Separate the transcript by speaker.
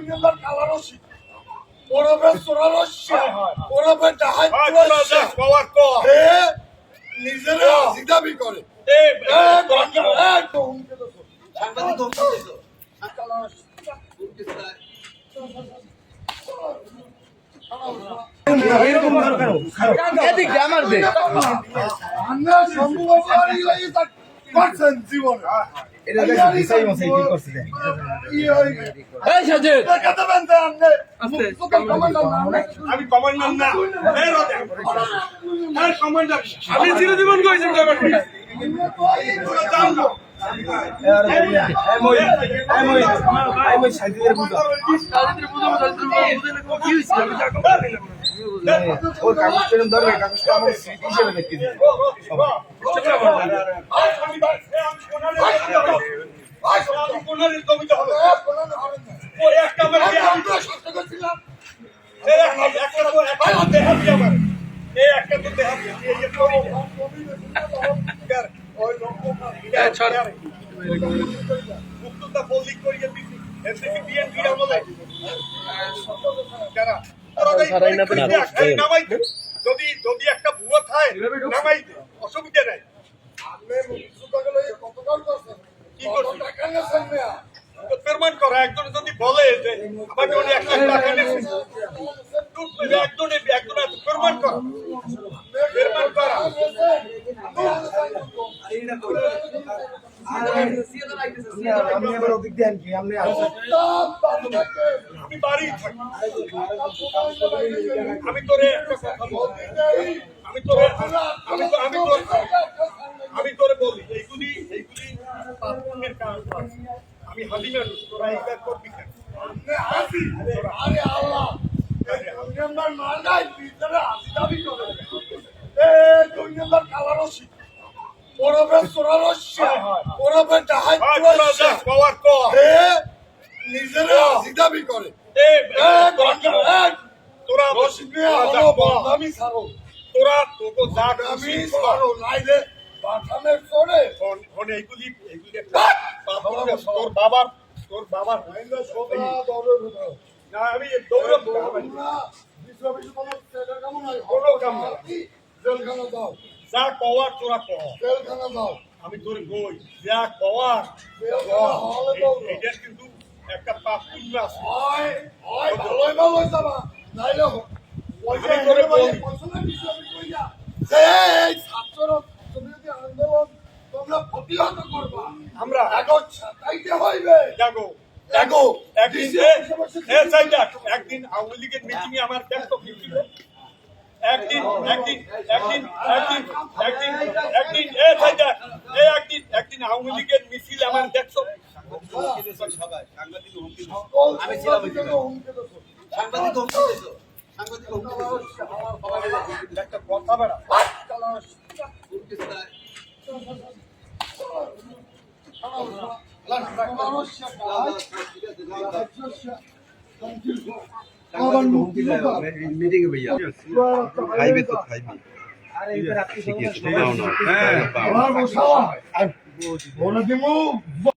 Speaker 1: দুনিয়ার কালারসি ওরবে সোরারসি ওরবে ডাহাইতুরসি হে নিজেরা জিদাবি করে
Speaker 2: সাংবাদিক ধমকি দিছো
Speaker 3: এরকম দরকার এদিক দিয়ে আমার দে
Speaker 1: আমরা সম্ভববারই লাগি তা করছেন জীবন
Speaker 3: এটা দেখো বিসাই মসাই কি করছে দেখ এই সাজেদ
Speaker 1: দেখাতে বেনতে আপনি
Speaker 4: আমি কমান্ডার না এই রদে এই কমান্ডার আমি চিরজীবন কইছি
Speaker 3: ওর কাগজ পেলাম ধরবে কাগজটা আমার স্মৃতি হিসেবে দেখতে দিই
Speaker 4: মুক্ততা বলি করিয়ে দিছি এর থেকে বিএনপি আমলে যারা যদি যদি একটা ভুয়া থাকে নামাই দে অসুবিধা নাই
Speaker 1: আপনি মুক্ততাগুলো কতকাল করছেন
Speaker 4: কি করছি
Speaker 1: টাকা নেছেন মিয়া
Speaker 4: পেমেন্ট করা একজন যদি বলে যে আমাকে উনি 1 লাখ টাকা নিয়েছে একজন পেমেন্ট করা পেমেন্ট করা
Speaker 3: আমি আবার ওদিক দিয়ে আনকি আপনি
Speaker 4: আমি বাড়ি থাকি আমি তোরে একটা কথা বলছি আমি তোরে আমি তোরে বলি এইগুলি পাপনের কাজ আমি হালি মানুষ তোরা এইবার করবি কেন
Speaker 1: আরে আল্লাহ দুনিয়ার মারনাই ভিতরে জিদাবি করে দুনিয়ার কালারসি ওরবে সোরারসি ওরবে ডাহাইতুরসি হে নিজেরা জিদাবি করে
Speaker 4: তোরা
Speaker 1: আমি ছাড়ো
Speaker 4: তোরা তোকে যা
Speaker 1: আমি ছাড়ো নাইলে বাথামের চড়ে
Speaker 4: এইগুলি তোর বাবার না আমি দৌড় কোনো কাম না
Speaker 1: জেলখানা দাও
Speaker 4: যা কওয়ার তোরা কহ
Speaker 1: জেলখানা দাও
Speaker 4: আমি তোর বই যা কওয়ার
Speaker 1: জেলখানা হলে দাও
Speaker 4: এটা কিন্তু একটা পাপ পুণ্য আছে
Speaker 1: হয় হয় ভালোই ভালোই যাবা নাইলে পয়সা
Speaker 4: আমি তোরে বলি।
Speaker 1: পয়সা না কিছু আমি কই না এই ছাত্র তুমি যদি আন্দোলন তোমরা প্রতিহত করবা
Speaker 4: আমরা
Speaker 1: এখন ছাতাইতে হইবে
Speaker 4: জাগো
Speaker 1: এগো
Speaker 4: একদিন একদিন আওয়ামী লীগের মিটিং এ আমার ব্যস্ত ছিল একদিন আওয়ামী লীগের মিছিল আমার দেখছো
Speaker 2: আমি ছিলাম সাংবাদিক ধমকি দিছো সাংবাদিক ধমকি দিছো
Speaker 4: একটা কথা বেড়া
Speaker 3: মিটিং এ ভাইয়া
Speaker 5: খাইবে তো খাইবে
Speaker 3: আরে এবার আপনি
Speaker 5: ঠিক আছে নাও নাও
Speaker 1: আমার বসাও বলে দিমু